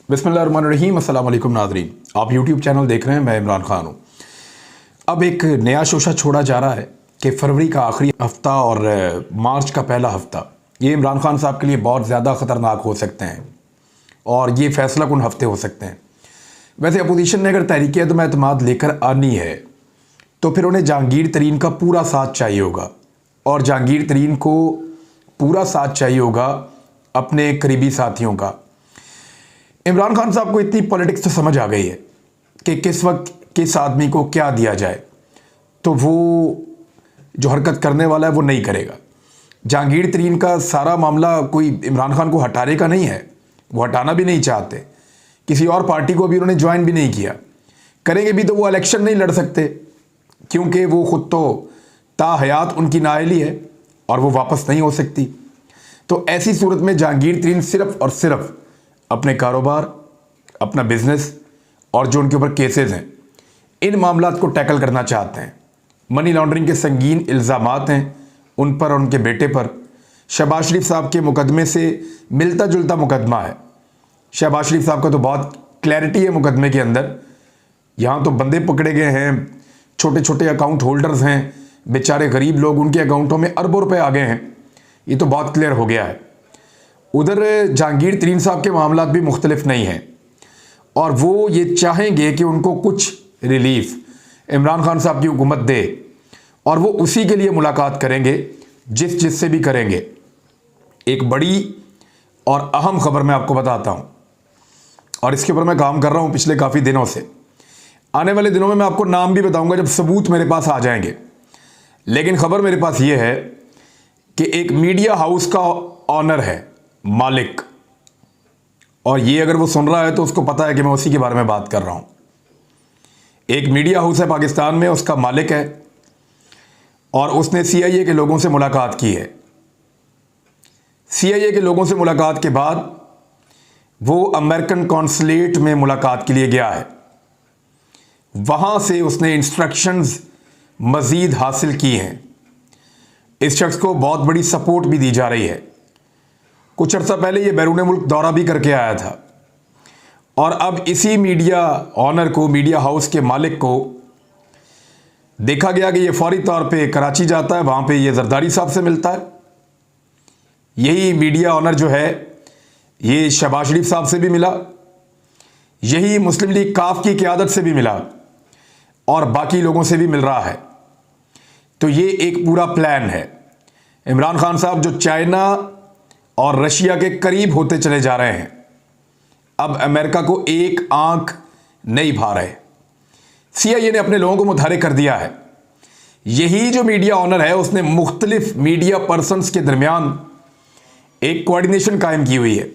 बिस्मिल्लाहिर्रहमानिर्रहीम, अस्सलाम वालेकुम नाज़रीन। आप यूट्यूब चैनल देख रहे हैं, मैं इमरान खान हूँ। अब एक नया शोशा छोड़ा जा रहा है कि फरवरी का आखिरी हफ्ता और मार्च का पहला हफ्ता ये इमरान खान साहब के लिए बहुत ज़्यादा ख़तरनाक हो सकते हैं और ये फैसला कुन हफ्ते हो सकते हैं। वैसे अपोजिशन ने अगर तहरीक अदम एतमाद लेकर आनी है तो फिर उन्हें जहांगीर तरीन का पूरा साथ चाहिए होगा और जहांगीर तरीन को पूरा साथ चाहिए होगा अपने करीबी साथियों का। इमरान खान साहब को इतनी पॉलिटिक्स तो समझ आ गई है कि किस वक्त किस आदमी को क्या दिया जाए, तो वो जो हरकत करने वाला है वो नहीं करेगा। जहांगीर तरीन का सारा मामला कोई इमरान खान को हटाने का नहीं है, वो हटाना भी नहीं चाहते। किसी और पार्टी को भी उन्होंने ज्वाइन भी नहीं किया, करेंगे भी तो वो इलेक्शन नहीं लड़ सकते क्योंकि वो खुद तो ताहयात उनकी नाअहली है और वो वापस नहीं हो सकती। तो ऐसी सूरत में जहांगीर तरीन सिर्फ और सिर्फ अपने कारोबार, अपना बिजनेस और जो उनके ऊपर केसेस हैं, इन मामलात को टैकल करना चाहते हैं। मनी लॉन्ड्रिंग के संगीन इल्ज़ामात हैं उन पर और उनके बेटे पर। शहबाज शरीफ साहब के मुकदमे से मिलता जुलता मुकदमा है। शहबाज शरीफ साहब का तो बहुत क्लैरिटी है मुकदमे के अंदर। यहाँ तो बंदे पकड़े गए हैं, छोटे छोटे अकाउंट होल्डर्स हैं, बेचारे गरीब लोग, उनके अकाउंटों में अरबों रुपए आ गए हैं। ये तो बहुत क्लियर हो गया है। उधर जहांगीर तरीन साहब के मामलात भी मुख्तलिफ नहीं हैं और वो ये चाहेंगे कि उनको कुछ रिलीफ इमरान खान साहब की हुकूमत दे और वो उसी के लिए मुलाकात करेंगे जिससे भी करेंगे। एक बड़ी और अहम खबर मैं आपको बताता हूँ और इसके ऊपर मैं काम कर रहा हूँ पिछले काफ़ी दिनों से। आने वाले दिनों में मैं आपको नाम भी बताऊँगा जब सबूत मेरे पास आ जाएंगे। लेकिन खबर मेरे पास ये है कि एक मीडिया हाउस का ऑनर है, मालिक, और ये अगर वो सुन रहा है तो उसको पता है कि मैं उसी के बारे में बात कर रहा हूं। एक मीडिया हाउस है पाकिस्तान में, उसका मालिक है और उसने सीआईए के लोगों से मुलाकात की है। सीआईए के लोगों से मुलाकात के बाद वो अमेरिकन कॉन्सुलेट में मुलाकात के लिए गया है। वहां से उसने इंस्ट्रक्शंस मजीद हासिल की हैं। इस शख्स को बहुत बड़ी सपोर्ट भी दी जा रही है। कुछ अर्सा पहले ये बैरून मुल्क दौरा भी करके आया था और अब इसी मीडिया ऑनर को, मीडिया हाउस के मालिक को देखा गया कि ये फौरी तौर पे कराची जाता है, वहाँ पे ये जरदारी साहब से मिलता है। यही मीडिया ऑनर जो है ये शहबाज शरीफ साहब से भी मिला, यही मुस्लिम लीग काफ की क़यादत से भी मिला और बाकी लोगों से भी मिल रहा है। तो ये एक पूरा प्लान है। इमरान खान साहब जो चाइना और रशिया के करीब होते चले जा रहे हैं, अब अमेरिका को एक आंख नहीं भा रहे। सीआईए ने अपने लोगों को मुतहरिक कर दिया है। यही जो मीडिया ऑनर है उसने मुख्तलिफ मीडिया पर्सन्स के दरमियान एक कोऑर्डिनेशन कायम की हुई है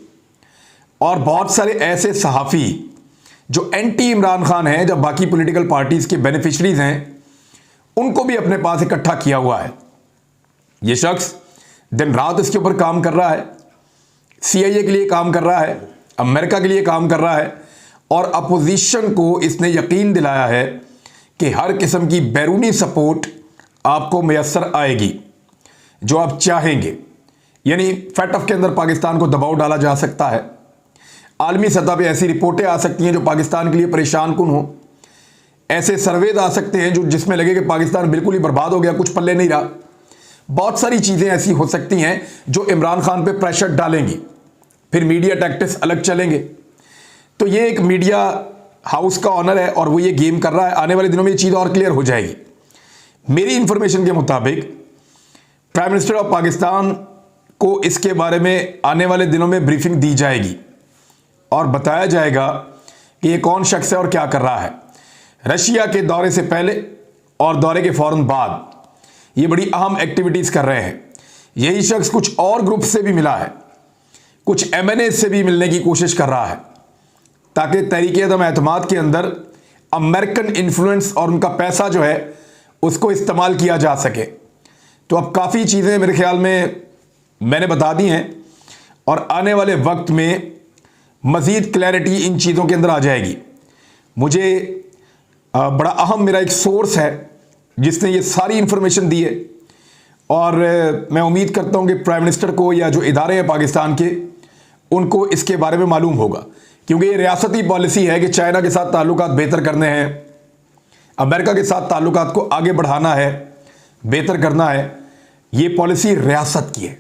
और बहुत सारे ऐसे सहाफ़ी जो एंटी इमरान खान हैं, जब बाकी पॉलिटिकल पार्टीज़ के बेनिफिशरीज हैं, उनको भी अपने पास इकट्ठा किया हुआ है। ये शख्स दिन रात इसके ऊपर काम कर रहा है, सीआईए के लिए काम कर रहा है, अमेरिका के लिए काम कर रहा है और अपोजिशन को इसने यकीन दिलाया है कि हर किस्म की बैरूनी सपोर्ट आपको मैसर आएगी जो आप चाहेंगे। यानी फैटफ के अंदर पाकिस्तान को दबाव डाला जा सकता है। आलमी सतह पे ऐसी रिपोर्टें आ सकती हैं जो पाकिस्तान के लिए परेशान कुन हो। ऐसे सर्वेज आ सकते हैं जो जिसमें लगे कि पाकिस्तान बिल्कुल ही बर्बाद हो गया, कुछ पल्ले नहीं रहा। बहुत सारी चीज़ें ऐसी हो सकती हैं जो इमरान खान पे प्रेशर डालेंगी, फिर मीडिया टैक्टिक्स अलग चलेंगे। तो ये एक मीडिया हाउस का ऑनर है और वो ये गेम कर रहा है। आने वाले दिनों में ये चीज़ और क्लियर हो जाएगी। मेरी इंफॉर्मेशन के मुताबिक प्राइम मिनिस्टर ऑफ पाकिस्तान को इसके बारे में आने वाले दिनों में ब्रीफिंग दी जाएगी और बताया जाएगा कि ये कौन शख्स है और क्या कर रहा है। रशिया के दौरे से पहले और दौरे के फौरन बाद ये बड़ी अहम एक्टिविटीज़ कर रहे हैं। यही शख्स कुछ और ग्रुप से भी मिला है, कुछ एमएनए से भी मिलने की कोशिश कर रहा है ताकि तहरीक अदम एतमाद के अंदर अमेरिकन इन्फ्लुएंस और उनका पैसा जो है उसको इस्तेमाल किया जा सके। तो अब काफ़ी चीज़ें मेरे ख्याल में मैंने बता दी हैं और आने वाले वक्त में मज़ीद क्लैरिटी इन चीज़ों के अंदर आ जाएगी। मुझे बड़ा अहम मेरा एक सोर्स है जिसने ये सारी इंफॉर्मेशन दी है और मैं उम्मीद करता हूँ कि प्राइम मिनिस्टर को या जो इदारे हैं पाकिस्तान के, उनको इसके बारे में मालूम होगा। क्योंकि ये रियासती पॉलिसी है कि चाइना के साथ ताल्लुकात बेहतर करने हैं, अमेरिका के साथ ताल्लुकात को आगे बढ़ाना है, बेहतर करना है। ये पॉलिसी रियासत की है।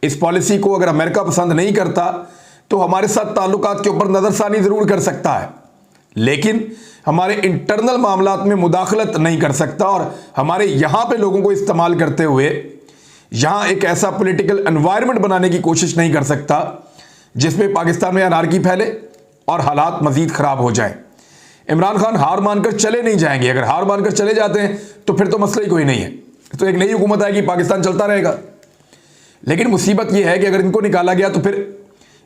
इस पॉलिसी को अगर अमेरिका पसंद नहीं करता तो हमारे साथ ताल्लुकात के ऊपर नजरसानी जरूर कर सकता है, लेकिन हमारे इंटरनल मामलात में मुदाखलत नहीं कर सकता और हमारे यहां पे लोगों को इस्तेमाल करते हुए यहां एक ऐसा पॉलिटिकल एनवायरनमेंट बनाने की कोशिश नहीं कर सकता जिसमें पाकिस्तान में अनारकी फैले और हालात मजीद खराब हो जाएं। इमरान खान हार मानकर चले नहीं जाएंगे। अगर हार मानकर चले जाते हैं तो फिर तो मसला ही कोई नहीं है, तो एक नई हुकूमत आएगी, पाकिस्तान चलता रहेगा। लेकिन मुसीबत यह है कि अगर इनको निकाला गया तो फिर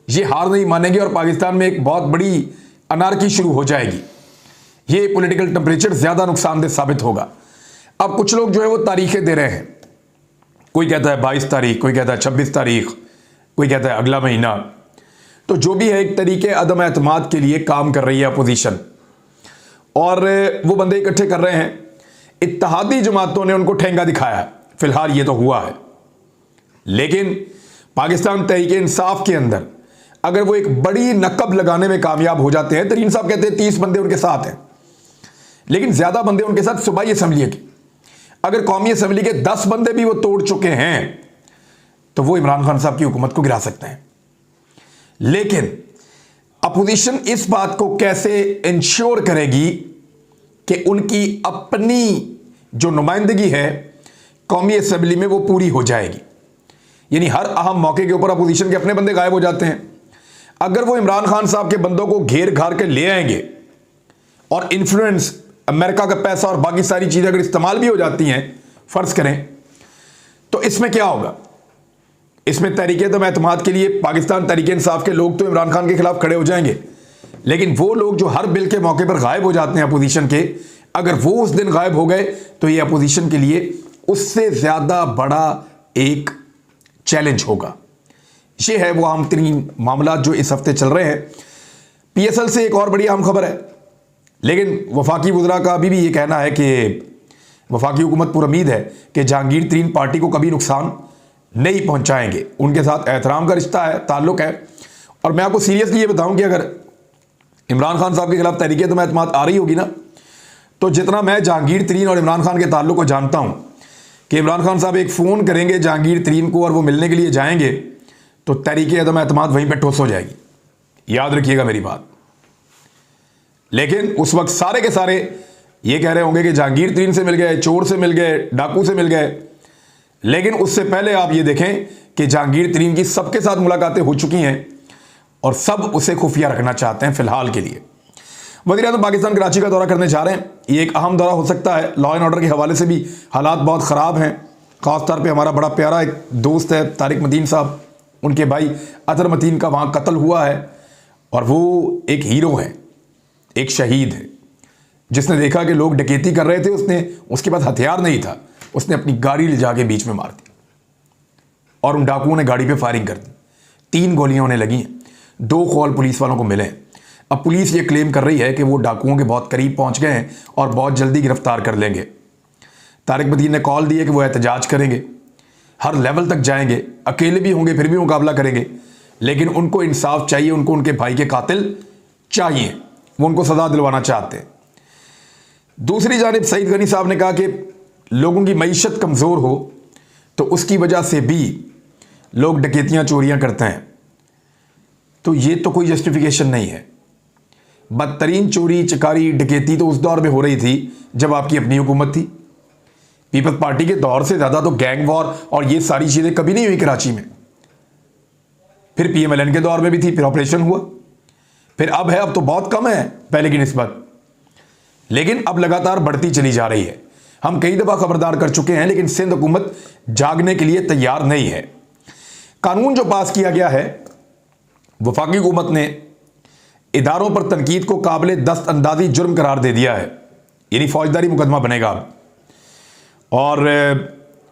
ये हार नहीं मानेंगे और पाकिस्तान में एक बहुत बड़ी अनारकी शुरू हो जाएगी। ये पॉलिटिकल टेम्परेचर ज्यादा नुकसानदेह साबित होगा। अब कुछ लोग जो है वो तारीखें दे रहे हैं, कोई कहता है 22 तारीख, कोई कहता है 26 तारीख, कोई कहता है अगला महीना। तो जो भी है एक तरीके अदम एतमाद के लिए काम कर रही है अपोजिशन, और वो बंदे इकट्ठे कर रहे हैं। इत्तेहादी जमातों ने उनको ठेंगा दिखाया, फिलहाल ये तो हुआ है। लेकिन पाकिस्तान तहरीक इंसाफ के अंदर अगर वो एक बड़ी नकब लगाने में कामयाब हो जाते हैं, तरीन साहब कहते हैं 30 बंदे उनके साथ हैं, लेकिन ज्यादा बंदे उनके साथ सूबाई असम्बली के, अगर कौमी असम्बली के 10 बंदे भी वो तोड़ चुके हैं तो वो इमरान खान साहब की हुकूमत को गिरा सकते हैं। लेकिन अपोजिशन इस बात को कैसे इंश्योर करेगी कि उनकी अपनी जो नुमाइंदगी है कौमी असम्बली में वो पूरी हो जाएगी। यानी हर अहम मौके के ऊपर अपोजिशन के अपने बंदे गायब हो जाते हैं। अगर वो इमरान खान साहब के बंदों को घेर घार के ले आएंगे और इन्फ्लुएंस, अमेरिका का पैसा और बाकी सारी चीजें अगर इस्तेमाल भी हो जाती हैं, फर्ज करें, तो इसमें क्या होगा? इसमें तहरीक एतमाद के लिए पाकिस्तान तहरीक इंसाफ के लोग तो इमरान खान के खिलाफ खड़े हो जाएंगे, लेकिन वो लोग जो हर बिल के मौके पर गायब हो जाते हैं अपोजिशन के, अगर वो उस दिन गायब हो गए तो ये अपोजिशन के लिए उससे ज्यादा बड़ा एक चैलेंज होगा। ये है वो अहम तरीन मामला जो इस हफ्ते चल रहे हैं। PSL से एक और बड़ी अहम खबर है, लेकिन वफाकी वज़रा का अभी भी ये कहना है कि वफाकी हुकूमत पुरुमीद है कि जहांगीर तरीन पार्टी को कभी नुकसान नहीं पहुंचाएंगे। उनके साथ एहतराम का रिश्ता है, ताल्लुक है। और मैं आपको सीरियसली ये बताऊं कि अगर इमरान खान साहब के खिलाफ तहरीक एतमाद आ रही होगी ना, तो जितना मैं जहांगीर तरीन और इमरान खान के ताल्लुक को जानता हूं कि इमरान खान साहब एक फ़ोन करेंगे जहांगीर तरीन को और वो मिलने के लिए जाएंगे तो तहरीक एतमाद वहीं पर ठोस हो जाएगी। याद रखिएगा मेरी बात। लेकिन उस वक्त सारे के सारे ये कह रहे होंगे कि जहांगीर तरीन से मिल गए, चोर से मिल गए, डाकू से मिल गए। लेकिन उससे पहले आप ये देखें कि जहांगीर तरीन की सबके साथ मुलाकातें हो चुकी हैं और सब उसे खुफिया रखना चाहते हैं फिलहाल के लिए। वज़ीर-ए-आज़म पाकिस्तान कराची का दौरा करने जा रहे हैं। ये एक अहम दौरा हो सकता है। लॉ एंड ऑर्डर के हवाले से भी हालात बहुत ख़राब हैं। ख़ासतौर पे हमारा बड़ा प्यारा एक दोस्त है तारिक मतीन साहब, उनके भाई अतर मतीन का वहाँ कत्ल हुआ है और वो एक हीरो है, एक शहीद है, जिसने देखा कि लोग डकैती कर रहे थे, उसके पास हथियार नहीं था, उसने अपनी गाड़ी ले जाके बीच में मार दी और उन डाकुओं ने गाड़ी पे फायरिंग कर दी। 3 गोलियां उन्हें लगी हैं, 2 कॉल पुलिस वालों को मिले हैं। अब पुलिस ये क्लेम कर रही है कि वो डाकुओं के बहुत करीब पहुंच गए हैं और बहुत जल्दी गिरफ्तार कर लेंगे। तारिक मतीन ने कॉल दी है कि वो एहतजाज करेंगे, हर लेवल तक जाएंगे, अकेले भी होंगे फिर भी मुकाबला करेंगे, लेकिन उनको इंसाफ चाहिए, उनको उनके भाई के कातिल चाहिए, वो उनको सजा दिलवाना चाहते हैं। दूसरी जानिब सईद गनी साहब ने कहा कि लोगों की मईशत कमज़ोर हो तो उसकी वजह से भी लोग डकैतियाँ चोरियाँ करते हैं, तो ये तो कोई जस्टिफिकेशन नहीं है। बदतरीन चोरी चकारी डकैती तो उस दौर में हो रही थी जब आपकी अपनी हुकूमत थी। पीपल्स पार्टी के दौर से ज़्यादा तो गैंग वॉर और ये सारी चीज़ें कभी नहीं हुई कराची में। फिर PMLN के दौर में भी थी, फिर ऑपरेशन हुआ, फिर अब है, अब तो बहुत कम है पहले की निस्बत, लेकिन अब लगातार बढ़ती चली जा रही है। हम कई दफ़ा खबरदार कर चुके हैं, लेकिन सिंध हुकूमत जागने के लिए तैयार नहीं है। कानून जो पास किया गया है, वफाकी हुकूमत ने इदारों पर तनकीद को काबिल दस्तअंदाजी जुर्म करार दे दिया है, यानी फौजदारी मुकदमा बनेगा। और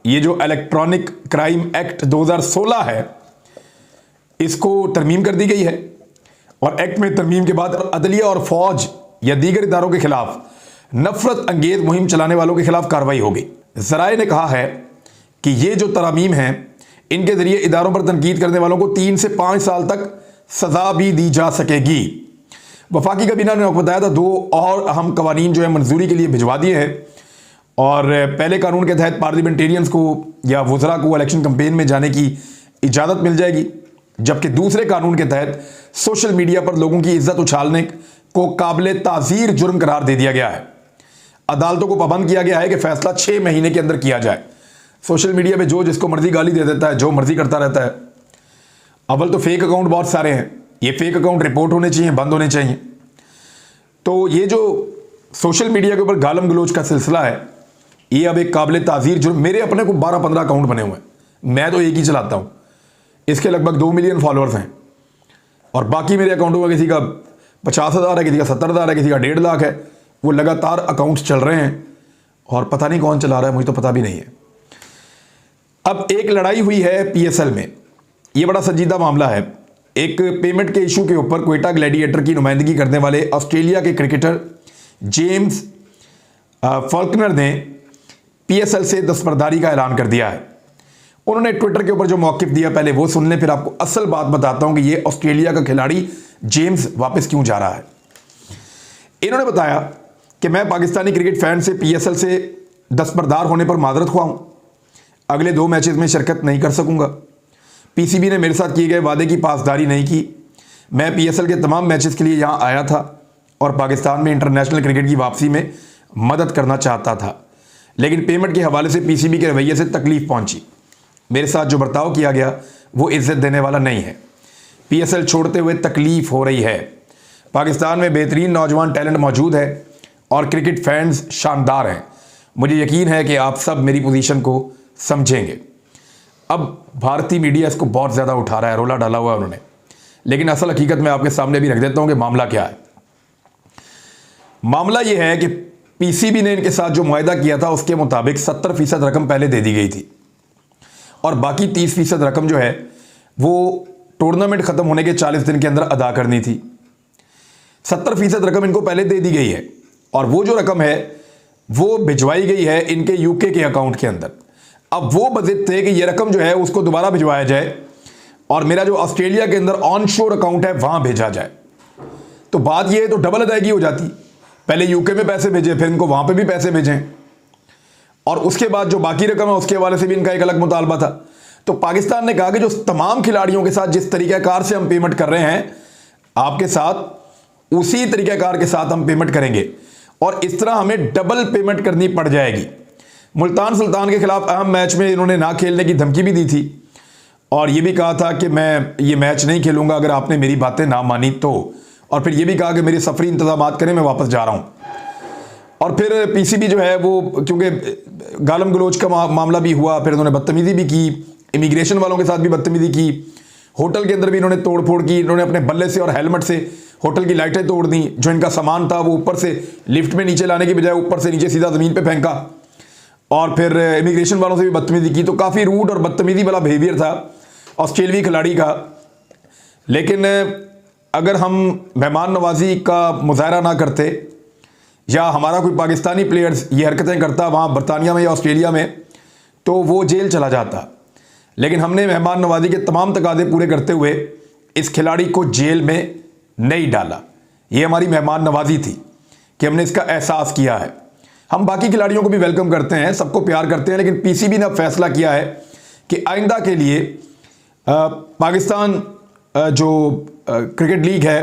ये जो इलेक्ट्रॉनिक क्राइम एक्ट 2016 है, इसको तरमीम कर दी गई है और एक्ट में तरमीम के बाद अदलिया और फौज या दीगर इदारों के खिलाफ नफरत अंगेज मुहिम चलाने वालों के खिलाफ कार्रवाई होगी। ज़राए ने कहा है कि ये जो तरामीम हैं, इनके जरिए इदारों पर तनकीद करने वालों को 3 से 5 साल तक सज़ा भी दी जा सकेगी। वफाकी काबीना ने आपको बताया था 2 और अहम कवानीन जो है मंजूरी के लिए भिजवा दिए हैं। और पहले कानून के तहत पार्लियामेंटेरियंस को या वज़रा को इलेक्शन कैंपेन में जाने की इजाज़त मिल जाएगी, जबकि दूसरे कानून के तहत सोशल मीडिया पर लोगों की इज्जत उछालने को काबिल ताज़ीर जुर्म करार दे दिया गया है। अदालतों को पाबंद किया गया है कि फैसला 6 महीने के अंदर किया जाए। सोशल मीडिया पे जो जिसको मर्जी गाली दे देता है, जो मर्जी करता रहता है। अव्वल तो फेक अकाउंट बहुत सारे हैं, ये फेक अकाउंट रिपोर्ट होने चाहिए, बंद होने चाहिए। तो ये जो सोशल मीडिया के ऊपर गालम गलोच का सिलसिला है, ये अब एक काबिल ताज़ीर जुर्म। मेरे अपने को 12-15 अकाउंट बने हुए हैं, मैं तो एक ही चलाता हूँ। इसके लगभग 2 मिलियन फॉलोअर्स हैं और बाकी मेरे अकाउंटों में किसी का 50,000 है, किसी का 70,000 है, किसी का 1.5 लाख है। वो लगातार अकाउंट्स चल रहे हैं और पता नहीं कौन चला रहा है, मुझे तो पता भी नहीं है। अब एक लड़ाई हुई है पीएसएल में, ये बड़ा संजीदा मामला है। एक पेमेंट के इशू के ऊपर क्वेटा ग्लैडिएटर की नुमाइंदगी करने वाले ऑस्ट्रेलिया के क्रिकेटर जेम्स फॉल्कनर ने पीएसएल से दस्तबरदारी का ऐलान कर दिया है। उन्होंने ट्विटर के ऊपर जो मौक़िफ़ दिया, पहले वो सुन लें, फिर आपको असल बात बताता हूं कि ये ऑस्ट्रेलिया का खिलाड़ी जेम्स वापस क्यों जा रहा है। इन्होंने बताया कि मैं पाकिस्तानी क्रिकेट फैन से पीएसएल से दस्तबरदार होने पर माजरत ख्वाह हूं। अगले 2 मैचेस में शिरकत नहीं कर सकूंगा। पीसीबी ने मेरे साथ किए गए वादे की पासदारी नहीं की। मैं पीएसएल के तमाम मैचेस के लिए यहां आया था और पाकिस्तान में इंटरनेशनल क्रिकेट की वापसी में मदद करना चाहता था, लेकिन पेमेंट के हवाले से पीसीबी के रवैये से तकलीफ पहुंची। मेरे साथ जो बर्ताव किया गया वो इज्जत देने वाला नहीं है। पीएसएल छोड़ते हुए तकलीफ हो रही है। पाकिस्तान में बेहतरीन नौजवान टैलेंट मौजूद है और क्रिकेट फैंस शानदार हैं। मुझे यकीन है कि आप सब मेरी पोजीशन को समझेंगे। अब भारतीय मीडिया इसको बहुत ज़्यादा उठा रहा है, रोला डाला हुआ है उन्होंने, लेकिन असल हकीकत मैं आपके सामने भी रख देता हूं कि मामला क्या है। मामला यह है कि पीसीबी ने इनके साथ जो मुआहदा किया था उसके मुताबिक 70% रकम पहले दे दी गई थी और बाकी 30% रकम जो है वो टूर्नामेंट ख़त्म होने के 40 दिन के अंदर अदा करनी थी। 70% रकम इनको पहले दे दी गई है और वो जो रकम है वो भिजवाई गई है इनके यूके के अकाउंट के अंदर। अब वो बजिद थे कि ये रकम जो है उसको दोबारा भिजवाया जाए और मेरा जो ऑस्ट्रेलिया के अंदर ऑन शोर अकाउंट है वहां भेजा जाए। तो बात ये है, तो डबल अदायगी हो जाती। पहले यूके में पैसे भेजे, फिर इनको वहां पे भी पैसे भेजें और उसके बाद जो बाकी रकम है उसके हवाले से भी इनका एक अलग मुतालबा था। तो पाकिस्तान ने कहा कि जो तमाम खिलाड़ियों के साथ जिस तरीक़ाकार से हम पेमेंट कर रहे हैं, आपके साथ उसी तरीक़ाकार के साथ हम पेमेंट करेंगे और इस तरह हमें डबल पेमेंट करनी पड़ जाएगी। मुल्तान सुल्तान के खिलाफ अहम मैच में इन्होंने ना खेलने की धमकी भी दी थी और ये भी कहा था कि मैं ये मैच नहीं खेलूंगा अगर आपने मेरी बातें ना मानी तो, और फिर ये भी कहा कि मेरे सफरी इंतजाम करें, मैं वापस जा रहा हूं। और फिर पीसीबी जो है वो, क्योंकि गालम गलोच का मामला भी हुआ, फिर उन्होंने बदतमीजी भी की, इमिग्रेशन वालों के साथ भी बदतमीजी की, होटल के अंदर भी इन्होंने तोड़फोड़ की। इन्होंने अपने बल्ले से और हेलमेट से होटल की लाइटें तोड़ दी। जो इनका सामान था वो ऊपर से लिफ्ट में नीचे लाने की बजाय ऊपर से नीचे सीधा ज़मीन पे फेंका और फिर इमिग्रेशन वालों से भी बदतमीजी की। तो काफ़ी रूड और बदतमीजी वाला बिहेवियर था ऑस्ट्रेलियाई खिलाड़ी का। लेकिन अगर हम मेहमान नवाजी का मुजाहरा ना करते या हमारा कोई पाकिस्तानी प्लेयर्स ये हरकतें करता वहाँ बरतानिया में या ऑस्ट्रेलिया में, तो वो जेल चला जाता। लेकिन हमने मेहमान नवाजी के तमाम तकादे पूरे करते हुए इस खिलाड़ी को जेल में नहीं डाला। ये हमारी मेहमान नवाजी थी कि हमने इसका एहसास किया है। हम बाकी खिलाड़ियों को भी वेलकम करते हैं, सबको प्यार करते हैं, लेकिन पीसीबी ने अब फैसला किया है कि आइंदा के लिए पाकिस्तान जो क्रिकेट लीग है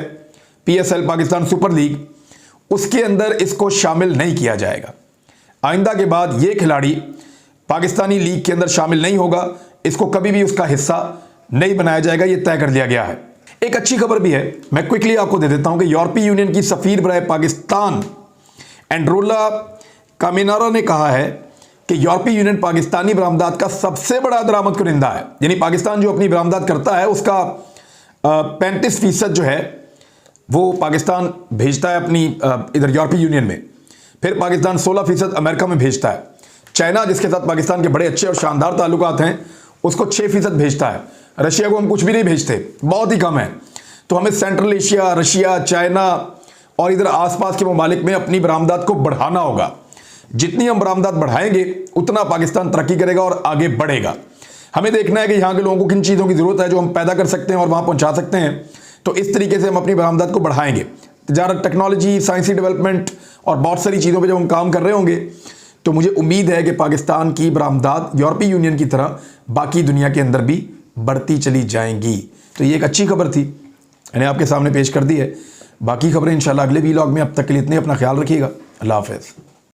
पीएसएल पाकिस्तान सुपर लीग, उसके अंदर इसको शामिल नहीं किया जाएगा। आइंदा के बाद ये खिलाड़ी पाकिस्तानी लीग के अंदर शामिल नहीं होगा, इसको कभी भी उसका हिस्सा नहीं बनाया जाएगा, ये तय कर लिया गया है। एक अच्छी खबर भी है, मैं क्विकली आपको दे देता हूं कि यूरोपीय यूनियन की सफीर बराए पाकिस्तान एंड्रोला कामिनारा ने कहा है कि यूरोपीय यूनियन पाकिस्तानी बरामदात का सबसे बड़ा दरामद कुनिंदा है। यानी पाकिस्तान जो अपनी बरामदात करता है उसका 35% जो है वो पाकिस्तान भेजता है अपनी इधर यूरोपीय यूनियन में, फिर पाकिस्तान 16% अमेरिका में भेजता है। चाइना जिसके साथ पाकिस्तान के बड़े अच्छे और शानदार ताल्लुकात हैं उसको 6% भेजता है। रशिया को हम कुछ भी नहीं भेजते, बहुत ही कम है। तो हमें सेंट्रल एशिया, रशिया, चाइना और इधर आसपास के ममालिक में अपनी बरामदात को बढ़ाना होगा। जितनी हम बरामदात बढ़ाएंगे उतना पाकिस्तान तरक्की करेगा और आगे बढ़ेगा। हमें देखना है कि यहाँ के लोगों को किन चीज़ों की ज़रूरत है जो हम पैदा कर सकते हैं और वहाँ पहुँचा सकते हैं, तो इस तरीके से हम अपनी बरामदात को बढ़ाएंगे। तिजारत, टेक्नोलॉजी, साइंसी डेवलपमेंट और बहुत सारी चीज़ों पे जब हम काम कर रहे होंगे तो मुझे उम्मीद है कि पाकिस्तान की बरामदात यूरोपीय यूनियन की तरह बाकी दुनिया के अंदर भी बढ़ती चली जाएंगी। तो ये एक अच्छी खबर थी, मैंने आपके सामने पेश कर दी है। बाकी खबरें इंशाल्लाह अगले वीलॉग में। अब तक के लिए इतने, अपना ख्याल रखिएगा। अल्लाह हाफ़िज़।